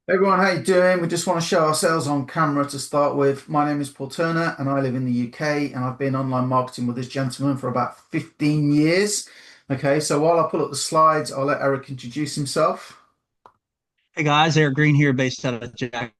Hey everyone, how you doing? We just want to show ourselves on camera to start with. My name is Paul Turner and I live in the UK and I've been online marketing with this gentleman for about 15 years. Okay, so while I pull up the slides, I'll let Eric introduce himself. Hey guys, Eric Green here, based out of Jack,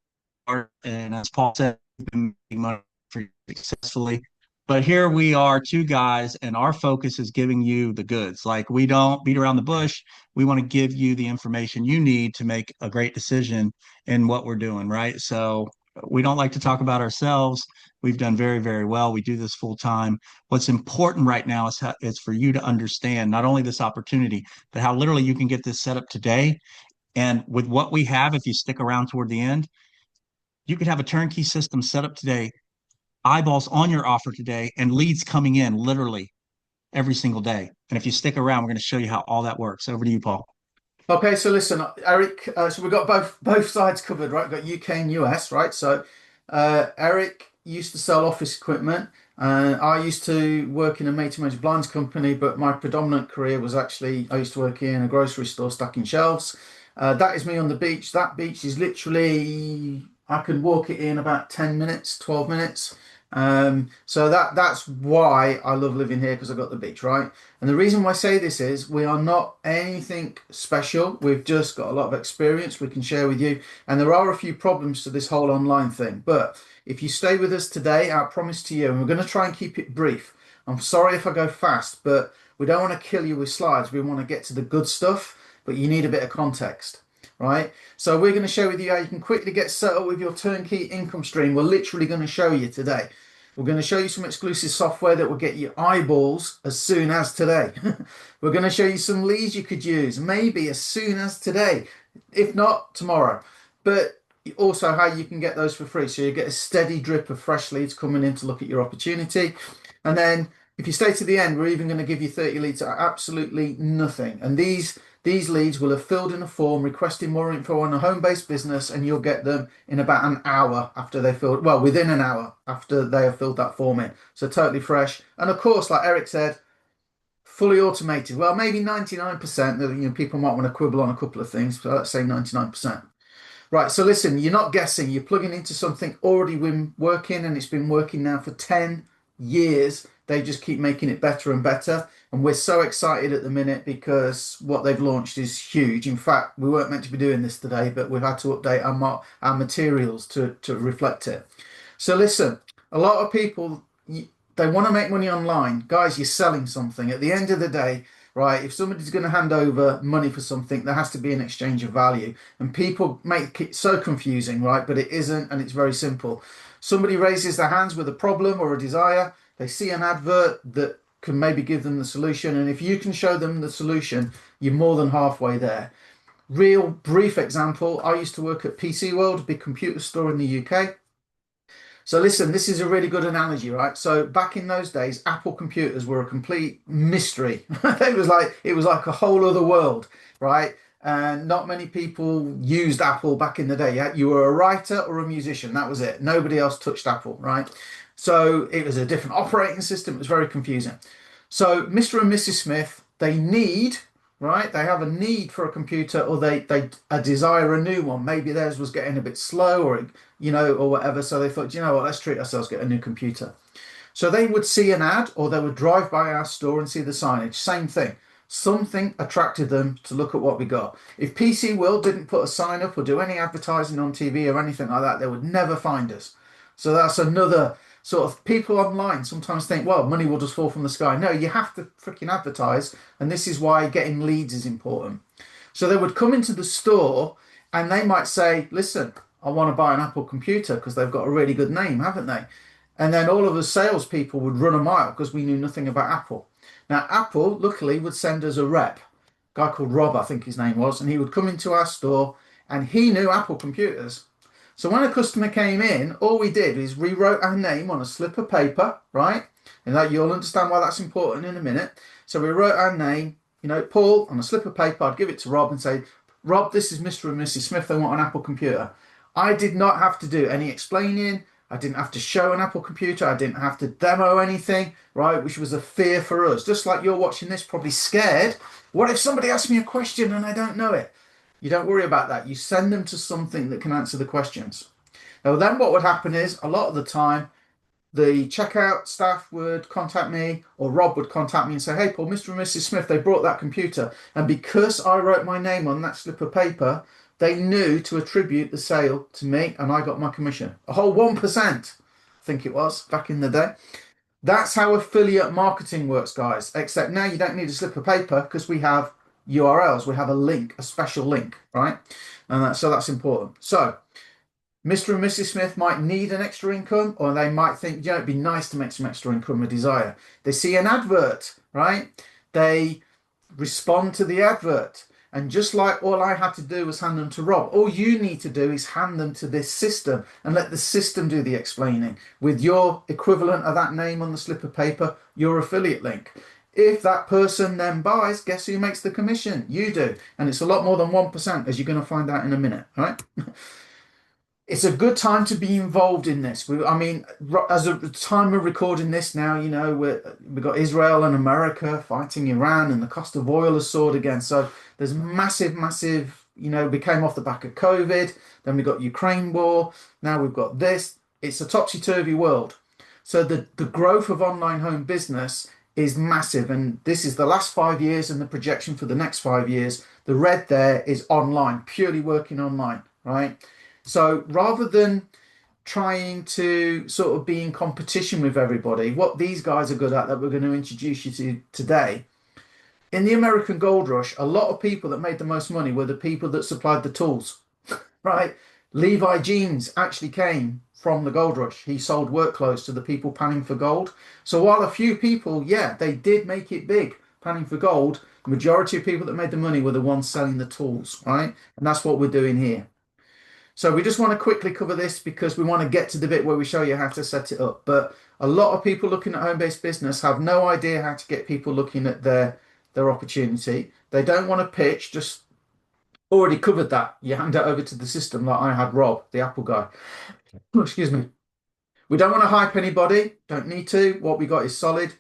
and as Paul said, we've been making money pretty successfully. But here we are, two guys, and our focus is giving you the goods. Like we don't beat around the bush. We want to give you the information you need to make a great decision in what we're doing, right? So we don't like to talk about ourselves. We've done very, very well. We do this full time. What's important right now is for you to understand not only this opportunity, but how literally you can get this set up today and with what we have, if you stick around toward the end, you could have a turnkey system set up today, eyeballs on your offer today, and leads coming in literally every single day. And if you stick around, we're going to show you how all that works. Over to you, Paul. Okay, so listen, Eric, so we've got both sides covered, right? We've got UK and US, right? So Eric used to sell office equipment. I used to work in a made-to-measure blinds company, but my predominant career was actually I used to work in a grocery store stacking shelves. That is me on the beach. That beach is literally I can walk it in about 10 minutes, 12 minutes. So that's why I love living here because I've got the beach, right? And the reason why I say this is we are not anything special. We've just got a lot of experience we can share with you. And there are a few problems to this whole online thing. But if you stay with us today, I promise to you, and we're going to try and keep it brief. I'm sorry if I go fast, but we don't want to kill you with slides. We want to get to the good stuff, but you need a bit of context, right? So we're going to share with you how you can quickly get set up with your turnkey income stream. We're literally going to show you today. We're going to show you some exclusive software that will get you eyeballs as soon as today. We're going to show you some leads you could use, maybe as soon as today, if not tomorrow. But also how you can get those for free. So you get a steady drip of fresh leads coming in to look at your opportunity. And then if you stay to the end, we're even going to give you 30 leads at absolutely nothing. And these leads will have filled in a form requesting more info on a home-based business, and you'll get them in about an hour after they filled, well, within an hour after they have filled that form in. So totally fresh. And of course, like Eric said, fully automated. Well, maybe 99%. People might want to quibble on a couple of things, but let's say 99%. Right, so listen, you're not guessing, you're plugging into something already been working and it's been working now for 10 years. They just keep making it better and better. And we're so excited at the minute because what they've launched is huge. In fact, we weren't meant to be doing this today, but we've had to update our materials to reflect it. So listen, a lot of people, they want to make money online. Guys, you're selling something. At the end of the day, right, if somebody's going to hand over money for something, there has to be an exchange of value. And people make it so confusing, right? But it isn't, and it's very simple. Somebody raises their hands with a problem or a desire, they see an advert that can maybe give them the solution. And if you can show them the solution, you're more than halfway there. Real brief example, I used to work at PC World, a big computer store in the UK. So listen, this is a really good analogy, right? So back in those days, Apple computers were a complete mystery. It was like a whole other world, right? And not many people used Apple back in the day. Yeah? You were a writer or a musician. That was it. Nobody else touched Apple, right? So it was a different operating system. It was very confusing. So Mr. and Mrs. Smith, they need, right? They have a need for a computer, or they desire a new one. Maybe theirs was getting a bit slow, or whatever. So they thought, you know what, let's treat ourselves, get a new computer. So they would see an ad, or they would drive by our store and see the signage. Same thing. Something attracted them to look at what we got. If PC World didn't put a sign up or do any advertising on TV or anything like that, they would never find us. So that's another sort of people online sometimes think, well, money will just fall from the sky. No, you have to freaking advertise. And this is why getting leads is important. So they would come into the store and they might say, listen, I want to buy an Apple computer because they've got a really good name, haven't they? And then all of us salespeople would run a mile because we knew nothing about Apple. Now, Apple, luckily, would send us a rep, a guy called Rob, I think his name was, and he would come into our store and he knew Apple computers. So when a customer came in, all we did is rewrote our name on a slip of paper, right? And that you'll understand why that's important in a minute. So we wrote our name, Paul, on a slip of paper. I'd give it to Rob and say, Rob, this is Mr. and Mrs. Smith. They want an Apple computer. I did not have to do any explaining. I didn't have to show an Apple computer. I didn't have to demo anything, right? Which was a fear for us. Just like you're watching this, probably scared. What if somebody asks me a question and I don't know it? You don't worry about that. You send them to something that can answer the questions. Now, then what would happen is a lot of the time, the checkout staff would contact me, or Rob would contact me and say, "Hey, Paul, Mr. and Mrs. Smith, they brought that computer." And because I wrote my name on that slip of paper, they knew to attribute the sale to me, and I got my commission. A whole 1%, I think it was back in the day. That's how affiliate marketing works, guys. Except now you don't need a slip of paper because we have URLs. We have a link, a special link, right? So that's important. So Mr. and Mrs. Smith might need an extra income, or they might think, it'd be nice to make some extra income, a desire. They see an advert, right? They respond to the advert. And just like all I had to do was hand them to Rob, all you need to do is hand them to this system and let the system do the explaining with your equivalent of that name on the slip of paper, your affiliate link. If that person then buys, guess who makes the commission? You do. And it's a lot more than 1%, as you're going to find out in a minute, right? It's a good time to be involved in this. I mean, as of the time we're recording this now, we've got Israel and America fighting Iran, and the cost of oil has soared again. So there's massive, we came off the back of COVID, then we got Ukraine war, now we've got this. It's a topsy-turvy world. So the growth of online home business is massive, and this is the last 5 years and the projection for the next 5 years. The red there is online, purely working online, right? So rather than trying to sort of be in competition with everybody, what these guys are good at that we're going to introduce you to today, in the American gold rush, a lot of people that made the most money were the people that supplied the tools, right? Levi Jeans actually came from the gold rush. He sold work clothes to the people panning for gold. So while a few people, yeah, they did make it big panning for gold, the majority of people that made the money were the ones selling the tools, right? And that's what we're doing here. So we just want to quickly cover this because we want to get to the bit where we show you how to set it up. But a lot of people looking at home-based business have no idea how to get people looking at their opportunity. They don't want to pitch, just already covered that. You hand it over to the system like I had Rob, the Apple guy. Oh, excuse me. We don't want to hype anybody, don't need to. What we got is solid.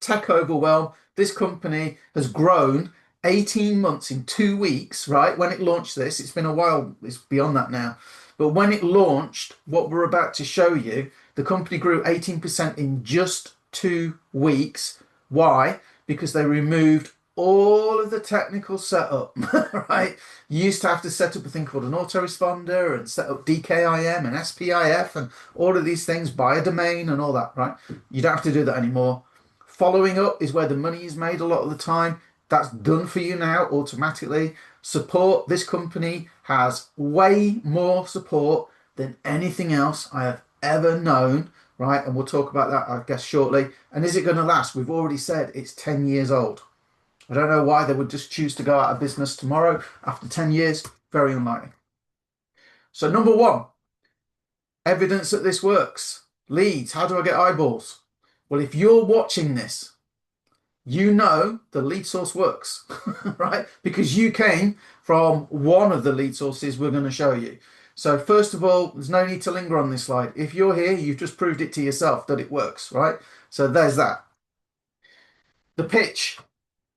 Tech overwhelm. This company has grown 18 months in 2 weeks, right? When it launched this, it's been a while, it's beyond that now. But when it launched, what we're about to show you, the company grew 18% in just 2 weeks. Why? Because they removed all of the technical setup, right? You used to have to set up a thing called an autoresponder and set up DKIM and SPIF and all of these things, buy a domain and all that, right? You don't have to do that anymore. Following up is where the money is made a lot of the time. That's done for you now automatically. Support, this company has way more support than anything else I have ever known, right? And we'll talk about that, I guess, shortly. And is it going to last? We've already said it's 10 years old. I don't know why they would just choose to go out of business tomorrow after 10 years. Very unlikely. So number one, evidence that this works. Leads. How do I get eyeballs? Well, if you're watching this, you know the lead source works, right? Because you came from one of the lead sources we're going to show you. So first of all, there's no need to linger on this slide. If you're here, you've just proved it to yourself that it works, right? So there's that. The pitch.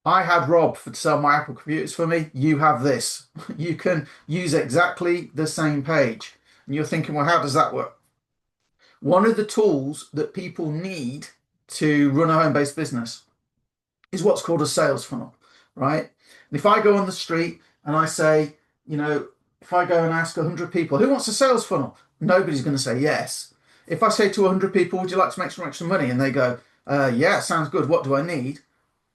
I had Rob to sell my Apple computers for me. You have this. You can use exactly the same page. And you're thinking, well, how does that work? One of the tools that people need to run a home-based business is what's called a sales funnel, right? And if I go on the street and I say, if I go and ask 100 people, who wants a sales funnel? Nobody's going to say yes. If I say to 100 people, would you like to make some extra money? And they go, yeah, sounds good. What do I need?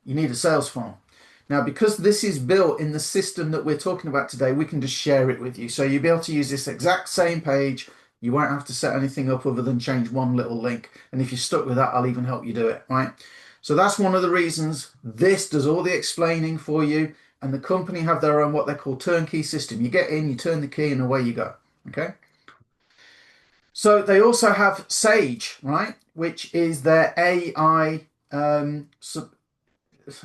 You need a sales funnel. Now, because this is built in the system that we're talking about today, we can just share it with you. So you'll be able to use this exact same page. You won't have to set anything up other than change one little link. And if you're stuck with that, I'll even help you do it, right? So that's one of the reasons this does all the explaining for you. And the company have their own what they call turnkey system. You get in, you turn the key, and away you go, okay? So they also have Sage, right? Which is their AI,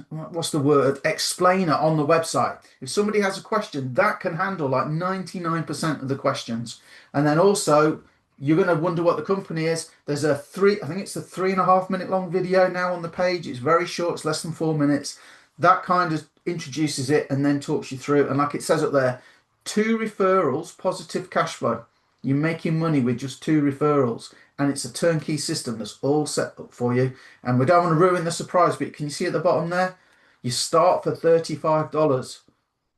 what's the word, explainer on the website. If somebody has a question, that can handle like 99% of the questions. And then also, you're going to wonder what the company is. There's I think it's a 3.5 minute long video now on the page. It's very short, it's less than 4 minutes. That kind of introduces it, and then talks you through. And like it says up there, two referrals, positive cash flow. You're making money with just two referrals, and it's a turnkey system that's all set up for you. And we don't want to ruin the surprise bit. Can you see at the bottom there? You start for $35.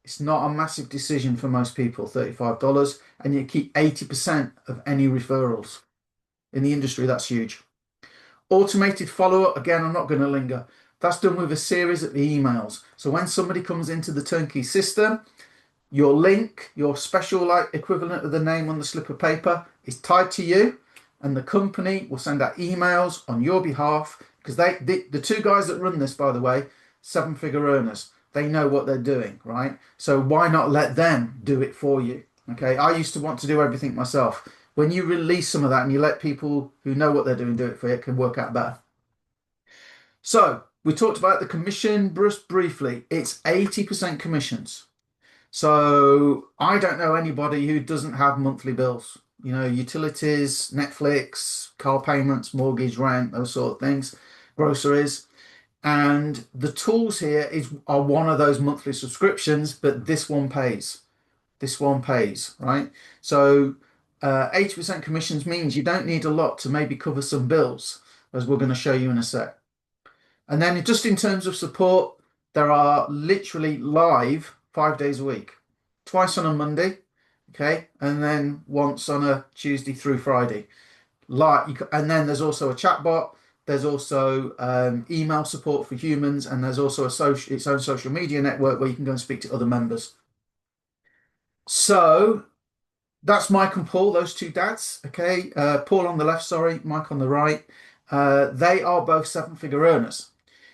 It's not a massive decision for most people, $35, and you keep 80% of any referrals. In the industry, that's huge. Automated follow-up, again, I'm not going to linger. That's done with a series of emails. So when somebody comes into the turnkey system, your link, your special like equivalent of the name on the slip of paper is tied to you, and the company will send out emails on your behalf because the two guys that run this, by the way, seven-figure earners, they know what they're doing, right? So why not let them do it for you? Okay, I used to want to do everything myself. When you release some of that and you let people who know what they're doing do it for you, it can work out better. So we talked about the commission just briefly. It's 80% commissions. So I don't know anybody who doesn't have monthly bills. You know, utilities, Netflix, car payments, mortgage, rent, those sort of things, groceries. And the tools here are one of those monthly subscriptions, but this one pays. This one pays, right? So 80% commissions means you don't need a lot to maybe cover some bills, as we're going to show you in a sec. And then just in terms of support, there are literally live 5 days a week, twice on a Monday, okay, and then once on a Tuesday through Friday. And then there's also a chatbot. There's also email support for humans, and there's also its own social media network where you can go and speak to other members. So that's Mike and Paul, those two dads. Okay, Paul on the left, sorry, Mike on the right. They are both seven-figure earners,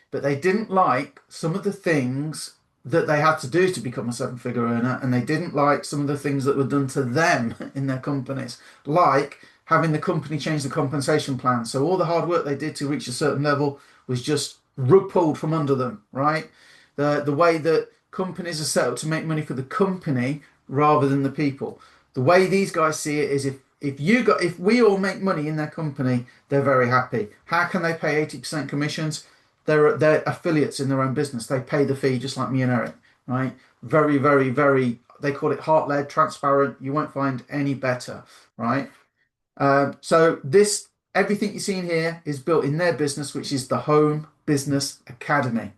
but they didn't like some of the things that they had to do to become a seven-figure earner, and they didn't like some of the things that were done to them in their companies, like having the company change the compensation plan. So all the hard work they did to reach a certain level was just rug pulled from under them, right? The way that companies are set up to make money for the company rather than the people. The way these guys see it is if we all make money in their company, they're very happy. How can they pay 80% commissions? They're affiliates in their own business. They pay the fee just like me and Eric, right? Very, very, very, they call it heart-led, transparent. You won't find any better, right? So everything you're seeing here is built in their business, which is the Home Business Academy.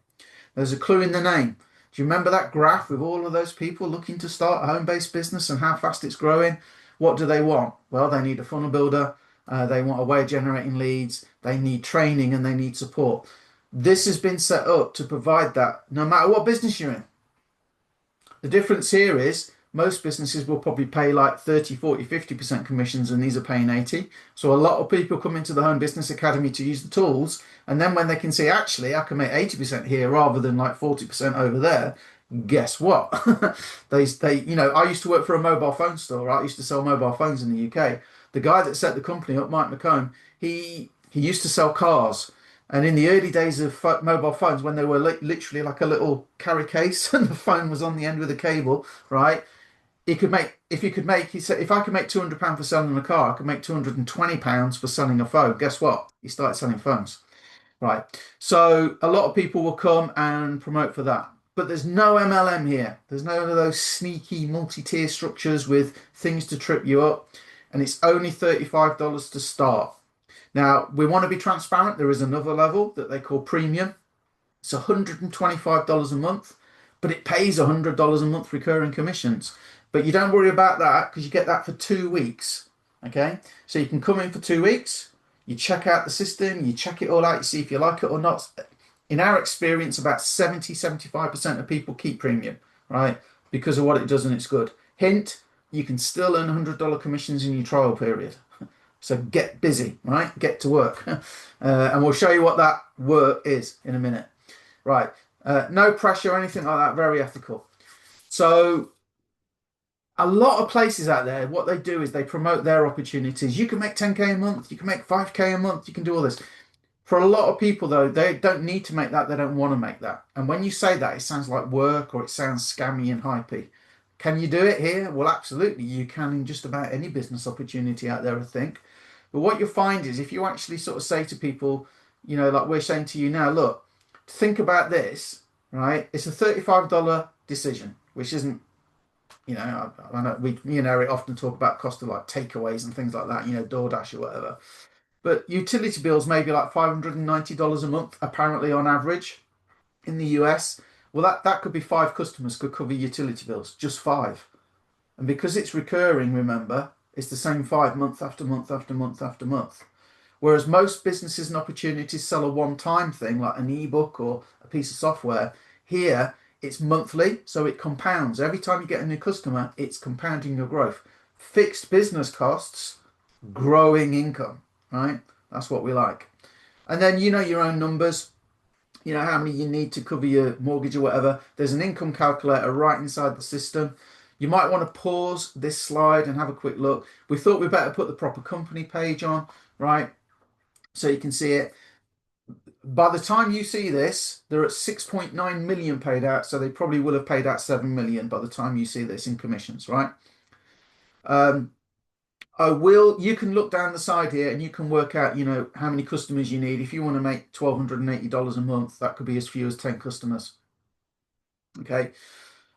There's a clue in the name. Do you remember that graph with all of those people looking to start a home-based business and how fast it's growing? What do they want? Well, they need a funnel builder. They want a way of generating leads. They need training and they need support. This has been set up to provide that no matter what business you're in. The difference here is most businesses will probably pay like 30, 40, 50% commissions, and these are paying 80. So a lot of people come into the Home Business Academy to use the tools. And then when they can see, actually, I can make 80% here rather than like 40% over there, guess what? I used to work for a mobile phone store, right? I used to sell mobile phones in the UK. The guy that set the company up, Mike McComb, he used to sell cars. And in the early days of mobile phones, when they were literally like a little carry case and the phone was on the end with a cable, right? He said, if I could make £200 for selling a car, I could make £220 for selling a phone. Guess what? He started selling phones, right? So a lot of people will come and promote for that. But there's no MLM here. There's none of those sneaky multi-tier structures with things to trip you up. And it's only $35 to start. Now, we want to be transparent. There is another level that they call premium. It's $125 a month, but it pays $100 a month recurring commissions. But you don't worry about that because you get that for 2 weeks. Okay, so you can come in for 2 weeks, you check out the system, you check it all out, you see if you like it or not. In our experience, about 70-75% of people keep premium, right? Because of what it does and it's good. Hint, you can still earn $100 commissions in your trial period. So get busy, right? Get to work. And we'll show you what that work is in a minute. Right. No pressure or anything like that. Very ethical. So a lot of places out there, what they do is they promote their opportunities. You can make 10K a month. You can make 5K a month. You can do all this. For a lot of people, though, they don't need to make that. They don't want to make that. And when you say that, it sounds like work or it sounds scammy and hypey. Can you do it here? Well, absolutely. You can in just about any business opportunity out there, I think. But what you'll find is if you actually sort of say to people, like we're saying to you now, look, think about this. right? It's a $35 decision, which isn't, I know me and Eric often talk about cost of like takeaways and things like that, DoorDash or whatever. But utility bills may be like $590 a month, apparently on average in the US. Well, that could be five customers could cover utility bills, just five. And because it's recurring, remember, it's the same five month after month after month after month. Whereas most businesses and opportunities sell a one-time thing like an ebook or a piece of software, here it's monthly, so it compounds. Every time you get a new customer, it's compounding your growth. Fixed business costs, growing income, right? That's what we like. And then you know your own numbers, how many you need to cover your mortgage or whatever. There's an income calculator right inside the system. You might want to pause this slide and have a quick look. We thought we'd better put the proper company page on, right? So you can see it. By the time you see this, they're at 6.9 million paid out, so they probably will have paid out 7 million by the time you see this in commissions, right? Um, you can look down the side here and you can work out, how many customers you need. If you want to make $1,280 a month, that could be as few as 10 customers. Okay.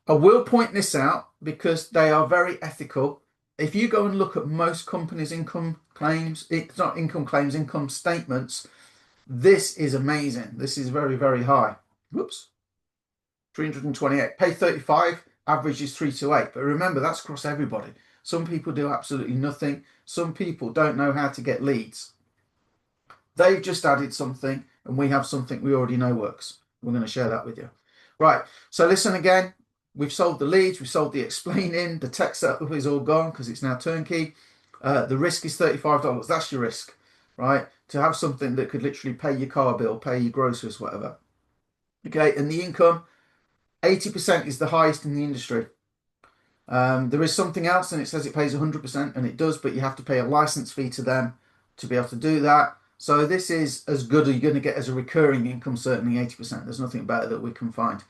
I will point this out because they are very ethical. If you go and look at most companies' income claims, it's not income claims, income statements, this is amazing. This is very, very high. Whoops. 328. Pay 35, average is 328. But remember, that's across everybody. Some people do absolutely nothing. Some people don't know how to get leads. They've just added something, and we have something we already know works. We're going to share that with you. Right. So listen again. We've sold the leads. We've sold the explaining. The tech setup is all gone because it's now turnkey. The risk is $35. That's your risk, right? To have something that could literally pay your car bill, pay your groceries, whatever. Okay. And the income, 80% is the highest in the industry. There is something else, and it says it pays 100%, and it does, but you have to pay a license fee to them to be able to do that. So this is as good as you're going to get as a recurring income, certainly 80%. There's nothing better that we can find.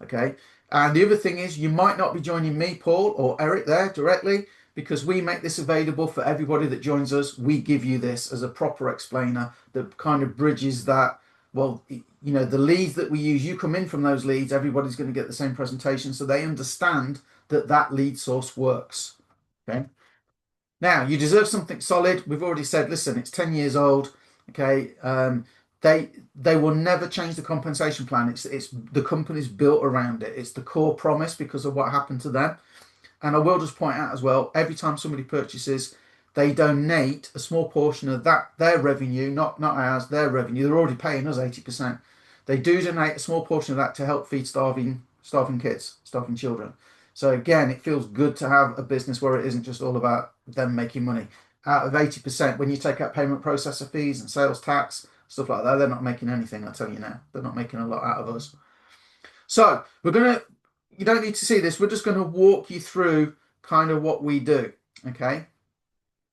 Okay. And the other thing is, you might not be joining me, Paul, or Eric there directly, because we make this available for everybody that joins us. We give you this as a proper explainer that kind of bridges that. Well, the leads that we use, you come in from those leads, everybody's going to get the same presentation, so they understand that lead source works. Okay. Now you deserve something solid. We've already said, listen, it's 10 years old. Okay. They will never change the compensation plan. It's the company's built around it. It's the core promise because of what happened to them. And I will just point out as well, every time somebody purchases, they donate a small portion of that, their revenue, not ours, their revenue. They're already paying us 80%. They do donate a small portion of that to help feed starving kids, starving children. So again, it feels good to have a business where it isn't just all about them making money. Out of 80%, when you take out payment processor fees and sales tax, stuff like that, they're not making anything, I tell you now. They're not making a lot out of us. So you don't need to see this. We're just going to walk you through kind of what we do, okay?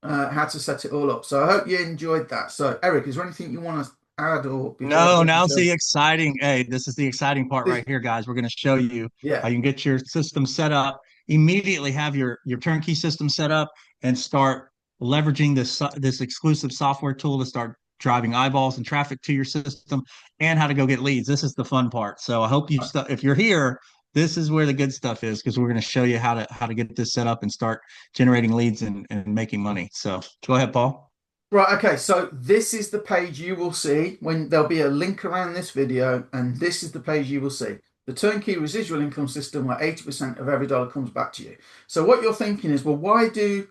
How to set it all up. So I hope you enjoyed that. So Eric, is there anything you want to add or before I No, go into now's show? the exciting. Hey, this is the exciting part This, right here, guys. We're going to show you yeah. how you can get your system set up, immediately have your turnkey system set up, and start leveraging this exclusive software tool to start driving eyeballs and traffic to your system, and how to go get leads. This is the fun part. So I hope if you're here, this is where the good stuff is because we're going to show you how to get this set up and start generating leads and making money. So go ahead, Paul. Right, okay, so this is the page you will see when there'll be a link around this video, and this is the page you will see. The turnkey residual income system where 80% of every dollar comes back to you. So what you're thinking is, well, why do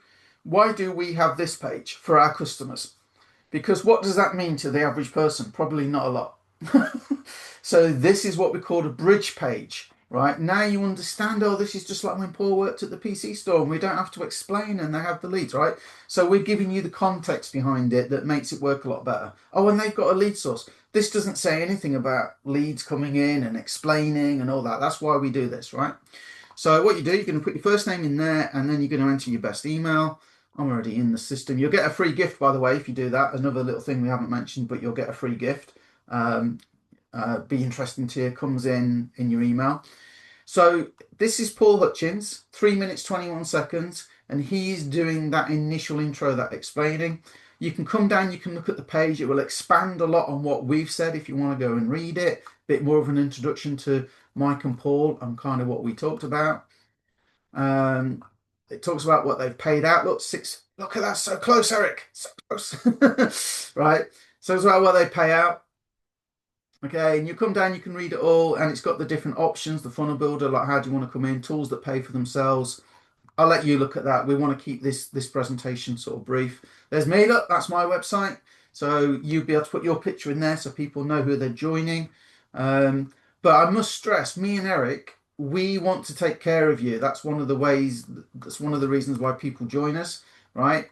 we have this page for our customers? Because what does that mean to the average person? Probably not a lot. So this is what we call a bridge page, right? Now you understand, oh, this is just like when Paul worked at the PC store and we don't have to explain and they have the leads, right? So we're giving you the context behind it that makes it work a lot better. Oh, and they've got a lead source. This doesn't say anything about leads coming in and explaining and all that. That's why we do this, right? So what you do, you're going to put your first name in there and then you're going to enter your best email. I'm already in the system. You'll get a free gift, by the way, if you do that. Another little thing we haven't mentioned, but you'll get a free gift. Be interesting to you, comes in your email. So this is Paul Hutchins, 3 minutes 21 seconds, and he's doing that initial intro, that explaining. You can come down, you can look at the page. It will expand a lot on what we've said if you want to go and read it. A bit more of an introduction to Mike and Paul, and kind of what we talked about. Um, it talks about what they've paid out. Look, six. Look at that, so close, Eric. So close. Right. So it's about what they pay out. Okay, and you come down, you can read it all, and it's got the different options, the funnel builder, like how do you want to come in, tools that pay for themselves. I'll let you look at that. We want to keep this presentation sort of brief. There's me, look, that's my website. So you'll be able to put your picture in there so people know who they're joining. But I must stress, me and Eric, we want to take care of you. That's one of the ways, that's one of the reasons why people join us, right?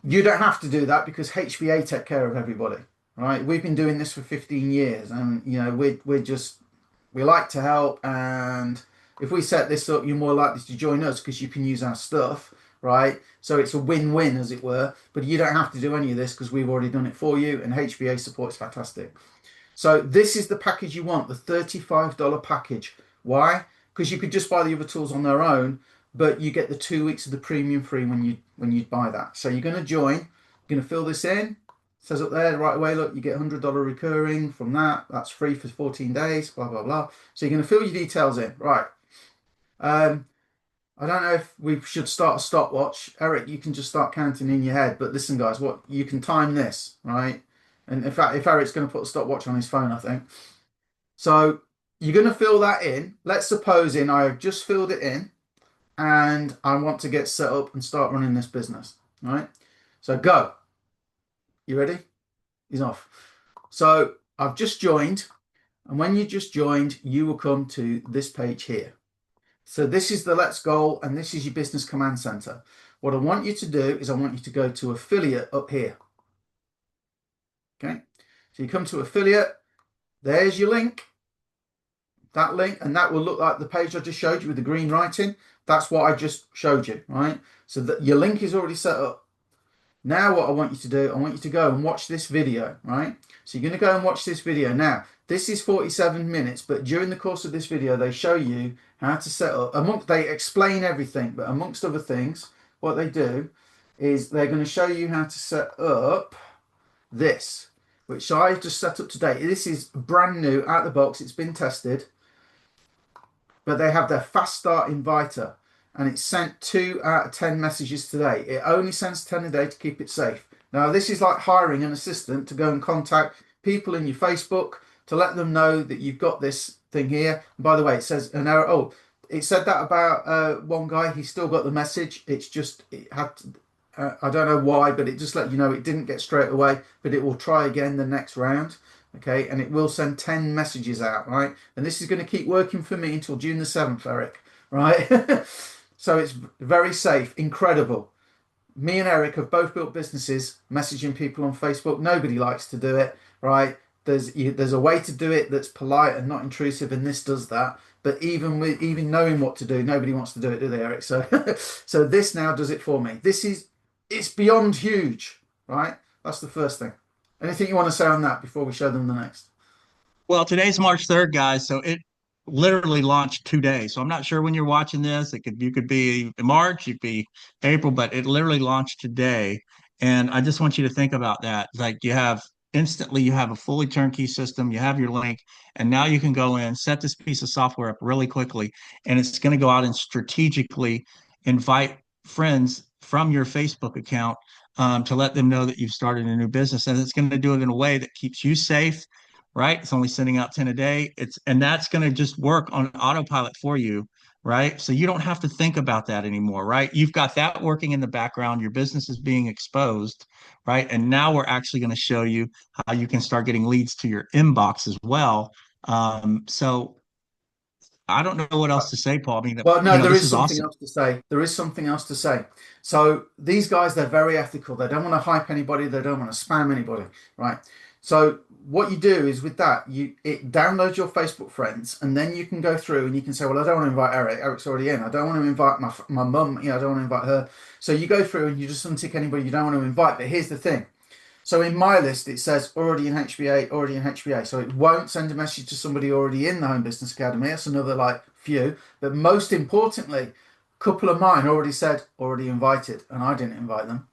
You don't have to do that because HBA take care of everybody, right? We've been doing this for 15 years, and we like to help. And if we set this up, you're more likely to join us because you can use our stuff, right? So it's a win-win, as it were. But you don't have to do any of this because we've already done it for you, and HBA support is fantastic. So this is the package you want, the $35 package. Why? Because you could just buy the other tools on their own, but you get the 2 weeks of the premium free when you buy that. So you're going to join, you're going to fill this in. It says up there right away, look, you get $100 recurring from that. That's free for 14 days, blah, blah, blah. So you're going to fill your details in. Right. Um, I don't know if we should start a stopwatch. Eric, you can just start counting in your head. But listen, guys, what you can time this, right? And in fact, if Eric's going to put a stopwatch on his phone, I think. So you're going to fill that in. Let's suppose I have just filled it in and I want to get set up and start running this business, right? So go. You ready? He's off. So I've just joined. And when you just joined, you will come to this page here. So this is the Let's Go, and this is your Business Command Center. What I want you to do is I want you to go to affiliate up here. Okay. So you come to affiliate. There's your link. That link, and that will look like the page I just showed you with the green writing. That's what I just showed you, right? So that your link is already set up. Now what I want you to do, I want you to go and watch this video, right? So you're going to go and watch this video. Now, this is 47 minutes, but during the course of this video, they show you how to set up, they explain everything, but amongst other things, what they do is they're going to show you how to set up this, which I just set up today. This is brand new out of the box. It's been tested, but they have their fast start inviter, and it sent 2 out of 10 messages today. It only sends 10 a day to keep it safe. Now, this is like hiring an assistant to go and contact people in your Facebook to let them know that you've got this thing here. And by the way, it says an error. Oh, it said that about one guy. He still got the message. It's just, it had to, I don't know why, but it just let you know it didn't get straight away, but it will try again the next round. Okay, and it will send 10 messages out, right? And this is going to keep working for me until June the 7th, Eric, right? So it's very safe, incredible. Me and Eric have both built businesses messaging people on Facebook. Nobody likes to do it, right? There's a way to do it that's polite and not intrusive, and this does that. But even knowing what to do, nobody wants to do it, do they, Eric? So so this now does it for me. It's beyond huge, right? That's the first thing. Anything you want to say on that before we show them the next? Well, today's March 3rd, guys, so it literally launched today. So I'm not sure when you're watching this. You could be March, you could be April, but it literally launched today. And I just want you to think about that. Like you have a fully turnkey system, you have your link, and now you can go in, set this piece of software up really quickly, and it's going to go out and strategically invite friends from your Facebook account to let them know that you've started a new business. And it's going to do it in a way that keeps you safe, right? It's only sending out 10 a day. And that's going to just work on autopilot for you, right? So you don't have to think about that anymore, right? You've got that working in the background. Your business is being exposed, right? And now we're actually going to show you how you can start getting leads to your inbox as well. So I don't know what else to say, Paul. I mean, Well, no, there this is is something awesome. else to say. There is something else to say. So these guys, they're very ethical. They don't want to hype anybody. They don't want to spam anybody, right? So what you do is with that, it downloads your Facebook friends, and then you can go through and you can say, well, I don't want to invite Eric. Eric's already in. I don't want to invite my mum. I don't want to invite her. So you go through and you just untick anybody you don't want to invite. But here's the thing. So in my list, it says already in HBA, already in HBA. So it won't send a message to somebody already in the Home Business Academy. That's another like few. But most importantly, a couple of mine already said already invited, and I didn't invite them.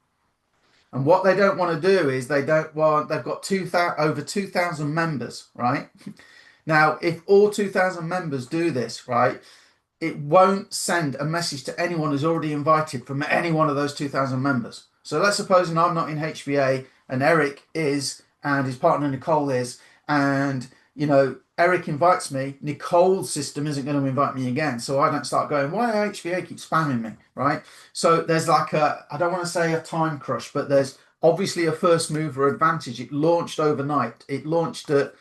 And what they don't want to do is they've got over 2,000 members, right? Now, if all 2,000 members do this, right, it won't send a message to anyone who's already invited from any one of those 2,000 members. So let's suppose I'm not in HBA and Eric is, and his partner Nicole is, and Eric invites me. Nicole's system isn't going to invite me again, so I don't start going, why HBA keep spamming me, right? So there's like I don't want to say a time crush, but there's obviously a first mover advantage. It launched overnight. It launched at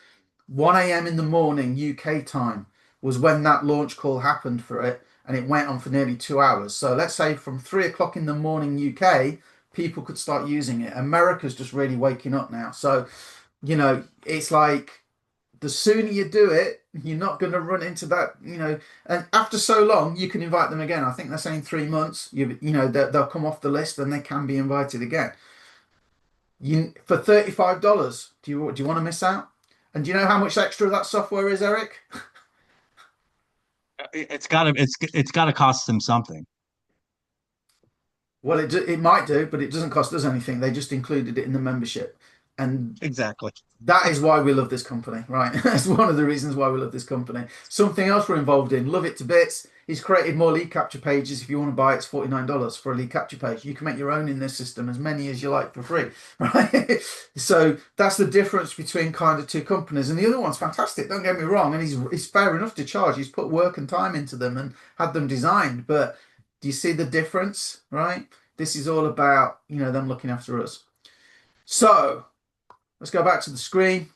1 a.m. in the morning UK time was when that launch call happened for it, and it went on for nearly 2 hours. So let's say from 3 o'clock in the morning UK, people could start using it. America's just really waking up now. So, it's like the sooner you do it, you're not going to run into that. And after so long, you can invite them again. I think they're saying 3 months. They'll come off the list and they can be invited again. For $35, do you want to miss out? And do you know how much extra that software is, Eric? It's gotta cost them something. Well, it might do, but it doesn't cost us anything. They just included it in the membership, and Exactly. that is why we love this company, right? That's one of the reasons why we love this company. Something else we're involved in, love it to bits. He's created more lead capture pages. If you want to buy it, it's $49 for a lead capture page. You can make your own in this system, as many as you like for free, right? So that's the difference between kind of two companies. And the other one's fantastic, don't get me wrong. And he's fair enough to charge. He's put work and time into them and had them designed. But do you see the difference, right? This is all about, them looking after us. So let's go back to the screen.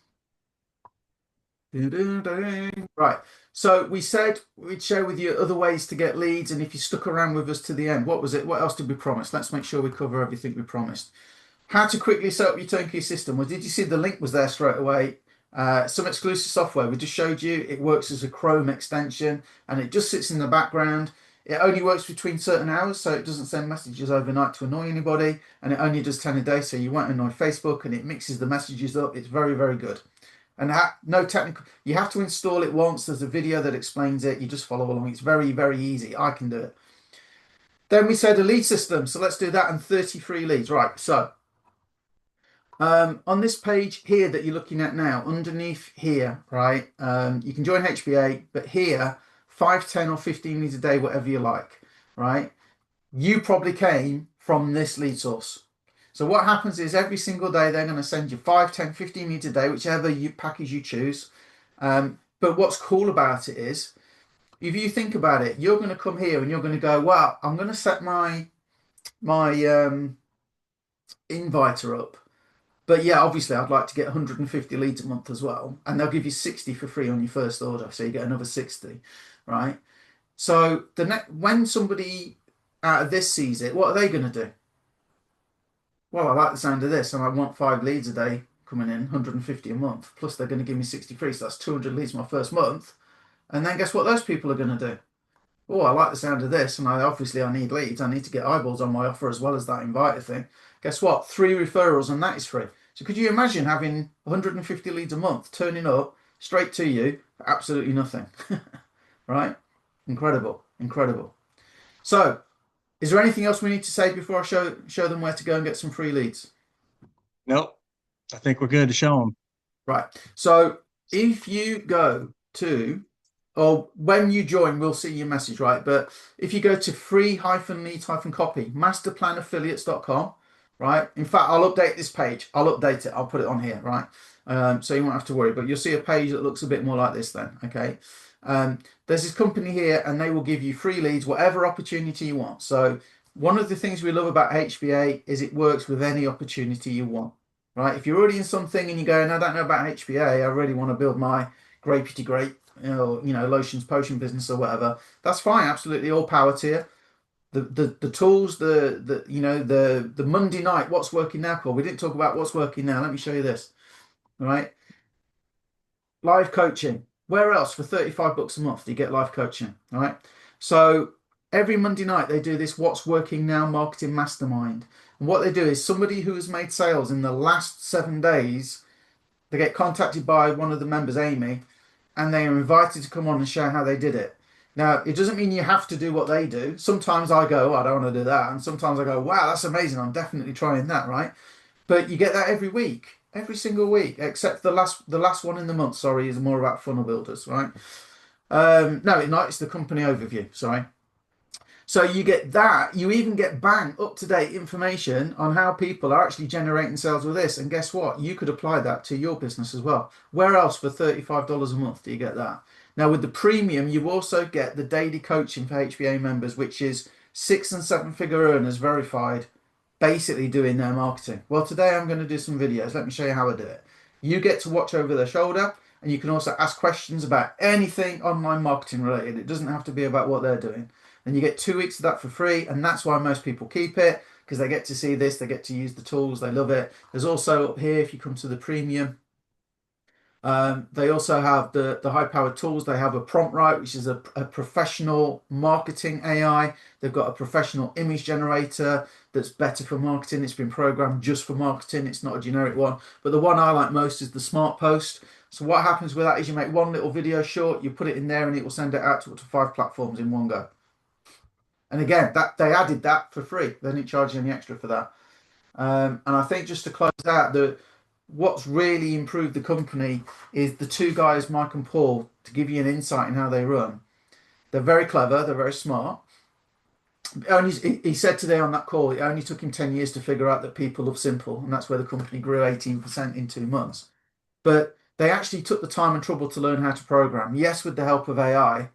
Right. So we said we'd share with you other ways to get leads, and if you stuck around with us to the end, what was it? What else did we promise? Let's make sure we cover everything we promised. How to quickly set up your turnkey system. Well, did you see the link was there straight away? Some exclusive software. We just showed you it works as a Chrome extension, and it just sits in the background. It only works between certain hours, so it doesn't send messages overnight to annoy anybody, and it only does 10 a day, so you won't annoy Facebook, and it mixes the messages up. It's very, very good. And no technical, you have to install it once. There's a video that explains it. You just follow along. It's very, very easy. I can do it. Then we said a lead system, so let's do that, and 33 leads. Right, so on this page here that you're looking at now, underneath here, right, you can join HBA, but here, 5, 10, or 15 leads a day, whatever you like, right? You probably came from this lead source. So what happens is every single day they're going to send you 5, 10, 15 leads a day, whichever package you choose. But what's cool about it is, if you think about it, you're going to come here and you're going to go, well, I'm going to set my inviter up. But yeah, obviously I'd like to get 150 leads a month as well. And they'll give you 60 for free on your first order. So you get another 60, right? So when somebody out of this sees it, what are they going to do? Well, I like the sound of this and I want 5 leads a day coming in, 150 a month. Plus they're going to give me 60 free. So that's 200 leads my first month. And then guess what those people are going to do? Oh, I like the sound of this, and I need leads. I need to get eyeballs on my offer as well as that inviter thing. Guess what? 3 referrals, and that is free. So could you imagine having 150 leads a month turning up straight to you for absolutely nothing? Right? Incredible, incredible. So, is there anything else we need to say before I show them where to go and get some free leads? Nope. I think we're good to show them. Right. So if you go to, or when you join, we'll see your message, right? But if you go to free-leads-copy, masterplanaffiliates.com, right? In fact, I'll update this page. I'll update it. I'll put it on here, right? So you won't have to worry, but you'll see a page that looks a bit more like this then, okay? There's this company here and they will give you free leads, whatever opportunity you want. So one of the things we love about HBA is it works with any opportunity you want, right? If you're already in something and you're going, I don't know about HBA, I really want to build my grapey to grape, lotions, potion business or whatever, that's fine. Absolutely, all power to you. The tools, the Monday night, what's working now call. We didn't talk about what's working now. Let me show you this. All right. Live coaching. Where else for 35 bucks a month do you get live coaching? All right. So every Monday night they do this what's working now marketing mastermind. And what they do is somebody who has made sales in the last 7 days, they get contacted by one of the members, Amy, and they are invited to come on and share how they did it. Now, it doesn't mean you have to do what they do. Sometimes I go, I don't want to do that. And sometimes I go, wow, that's amazing. I'm definitely trying that, right? But you get that every week. every single week, except the last one in the month. Sorry, is more about funnel builders, right? No, it's not. It's the company overview. Sorry. So you get that. You even get bang up to date information on how people are actually generating sales with this. And guess what? You could apply that to your business as well. Where else for $35 a month do you get that? Now with the premium, you also get the daily coaching for HBA members, which is six and seven figure earners verified, basically doing their marketing. Well, today I'm going to do some videos. Let me show you how I do it. You get to watch over their shoulder, and you can also ask questions about anything online marketing related. It doesn't have to be about what they're doing. And you get 2 weeks of that for free, and that's why most people keep it, because they get to see this, they get to use the tools, they love it. There's also up here, if you come to the premium, they also have the high powered tools. They have a prompt write, which is a professional marketing AI. They've got a professional image generator that's better for marketing. It's been programmed just for marketing. It's not a generic one. But the one I like most is the smart post. So what happens with that is you make one little video short, you put it in there, and it will send it out to up to 5 platforms in one go. And again, that they added that for free. They didn't charge you any extra for that. And I think just to close out, what's really improved the company is the two guys, Mike and Paul, to give you an insight in how they run. They're very clever, they're very smart. He said today on that call, it only took him 10 years to figure out that people love simple, and that's where the company grew 18% in 2 months. But they actually took the time and trouble to learn how to program. Yes, with the help of AI,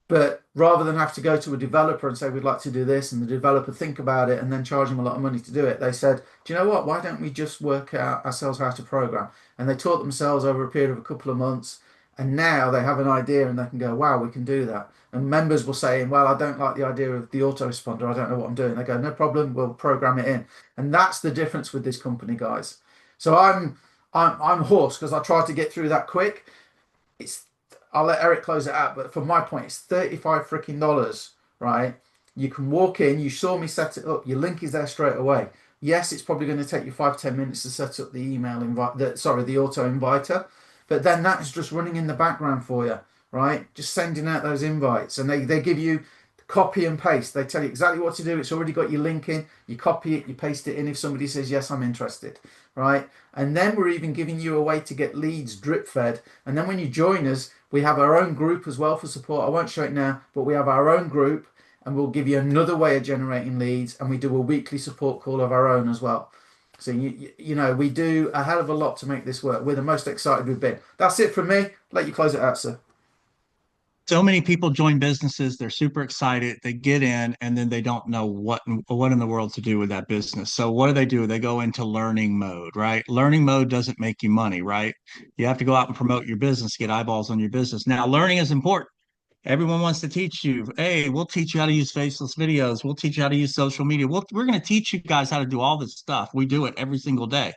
but rather than have to go to a developer and say, we'd like to do this, and the developer think about it and then charge them a lot of money to do it, they said, do you know what? Why don't we just work out ourselves how to program? And they taught themselves over a period of a couple of months. And now they have an idea and they can go, wow, we can do that. And members will say, well, I don't like the idea of the autoresponder. I don't know what I'm doing. They go, no problem, we'll program it in. And that's the difference with this company, guys. So I'm hoarse because I tried to get through that quick. It's I'll let Eric close it out, but from my point, it's 35 freaking dollars, right? You can walk in, you saw me set it up, your link is there straight away. Yes, it's probably going to take you 5, 10 minutes to set up the email invite, the auto inviter, but then that's just running in the background for you, right? Just sending out those invites, and they give you copy and paste. They tell you exactly what to do. It's already got your link in. You copy it, you paste it in if somebody says, yes, I'm interested, right? And then we're even giving you a way to get leads drip fed. And then when you join us, we have our own group as well for support. I won't show it now, but we have our own group, and we'll give you another way of generating leads. And we do a weekly support call of our own as well. So, we do a hell of a lot to make this work. We're the most excited we've been. That's it from me. Let you close it out, sir. So many people join businesses, they're super excited, they get in, and then they don't know what in the world to do with that business. So what do? They go into learning mode, right? Learning mode doesn't make you money, right? You have to go out and promote your business, get eyeballs on your business. Now, learning is important. Everyone wants to teach you, hey, we'll teach you how to use faceless videos. We'll teach you how to use social media. We're going to teach you guys how to do all this stuff. We do it every single day,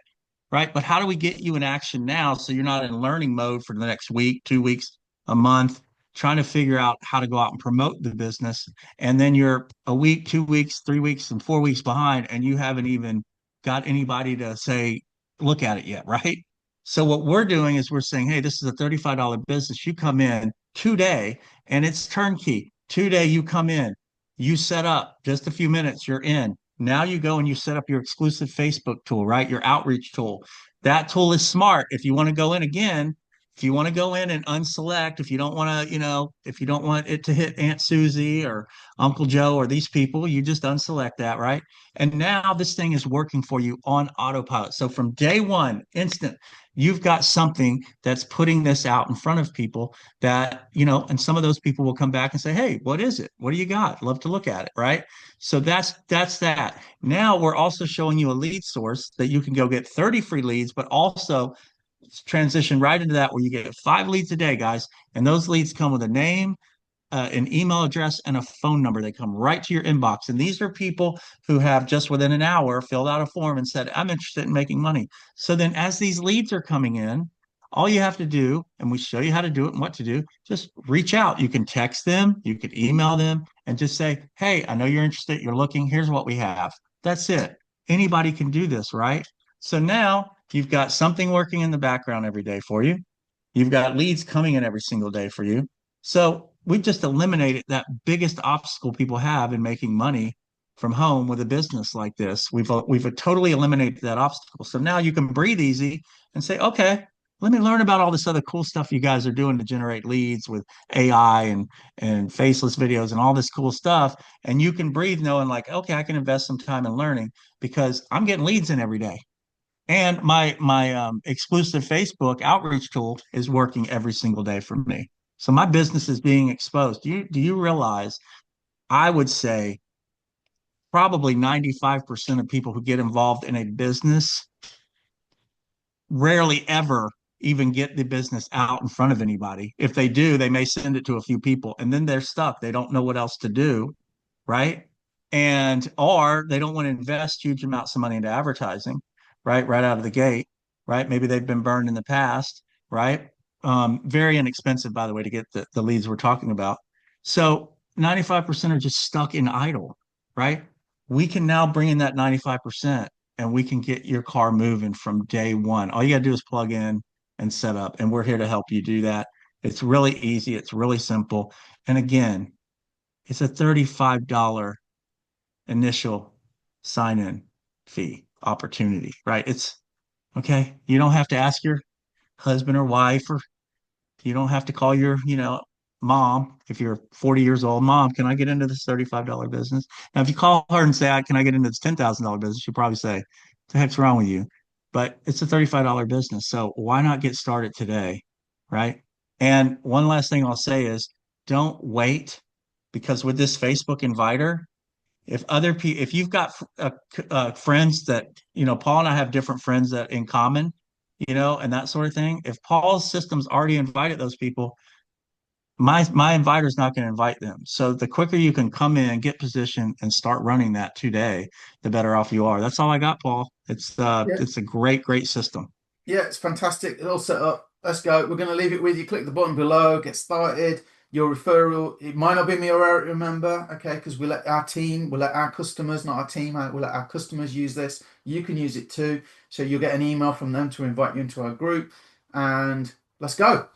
right? But how do we get you in action now so you're not in learning mode for the next week, 2 weeks, a month, trying to figure out how to go out and promote the business. And then you're a week, 2 weeks, 3 weeks, and 4 weeks behind, and you haven't even got anybody to say, look at it yet, right? So what we're doing is we're saying, hey, this is a $35 business. You come in today and it's turnkey. Today you come in, you set up just a few minutes, you're in. Now you go and you set up your exclusive Facebook tool, right? Your outreach tool. That tool is smart. If you want to go in again, if you want to go in and unselect, if you don't want to, if you don't want it to hit Aunt Susie or Uncle Joe or these people, you just unselect that, right? And now this thing is working for you on autopilot. So from day one, instant, you've got something that's putting this out in front of people that, and some of those people will come back and say, hey, what is it? What do you got? Love to look at it, right? So that's that. Now we're also showing you a lead source that you can go get 30 free leads, but also transition right into that where you get 5 leads a day, guys. And those leads come with a name, an email address, and a phone number. They come right to your inbox. And these are people who have just within an hour filled out a form and said, I'm interested in making money. So then as these leads are coming in, all you have to do, and we show you how to do it and what to do, just reach out. You can text them, you can email them, and just say, hey, I know you're interested, you're looking, here's what we have. That's it. Anybody can do this, right? So now you've got something working in the background every day for you. You've got leads coming in every single day for you. So we've just eliminated that biggest obstacle people have in making money from home with a business like this. We've totally eliminated that obstacle. So now you can breathe easy and say, okay, let me learn about all this other cool stuff you guys are doing to generate leads with AI and faceless videos and all this cool stuff. And you can breathe knowing like, okay, I can invest some time in learning because I'm getting leads in every day. And my exclusive Facebook outreach tool is working every single day for me. So my business is being exposed. Do you realize I would say probably 95% of people who get involved in a business rarely ever even get the business out in front of anybody. If they do, they may send it to a few people and then they're stuck. They don't know what else to do, right? And or they don't want to invest huge amounts of money into advertising, right out of the gate, right? Maybe they've been burned in the past, right? Very inexpensive, by the way, to get the leads we're talking about. So 95% are just stuck in idle, right? We can now bring in that 95% and we can get your car moving from day one. All you got to do is plug in and set up, and we're here to help you do that. It's really easy, it's really simple. And again, it's a $35 initial sign in fee opportunity, right? It's okay. You don't have to ask your husband or wife, or you don't have to call your, mom if you're 40 years old. Mom, can I get into this $35 business? Now, if you call her and say, can I get into this $10,000 business? She'll probably say, what the heck's wrong with you? But it's a $35 business. So why not get started today? Right. And one last thing I'll say is don't wait, because with this Facebook inviter, if you've got friends that, Paul and I have different friends that in common, and that sort of thing. If Paul's system's already invited those people, my inviter's not going to invite them. So the quicker you can come in, get positioned, and start running that today, the better off you are. That's all I got, Paul. Yeah. It's a great system. Yeah, it's fantastic. It's all set up. Let's go. We're going to leave it with you. Click the button below, get started. Your referral, it might not be me or Eric, remember, okay, because we let our customers, not our team, we let our customers use this. You can use it too. So you'll get an email from them to invite you into our group. And let's go.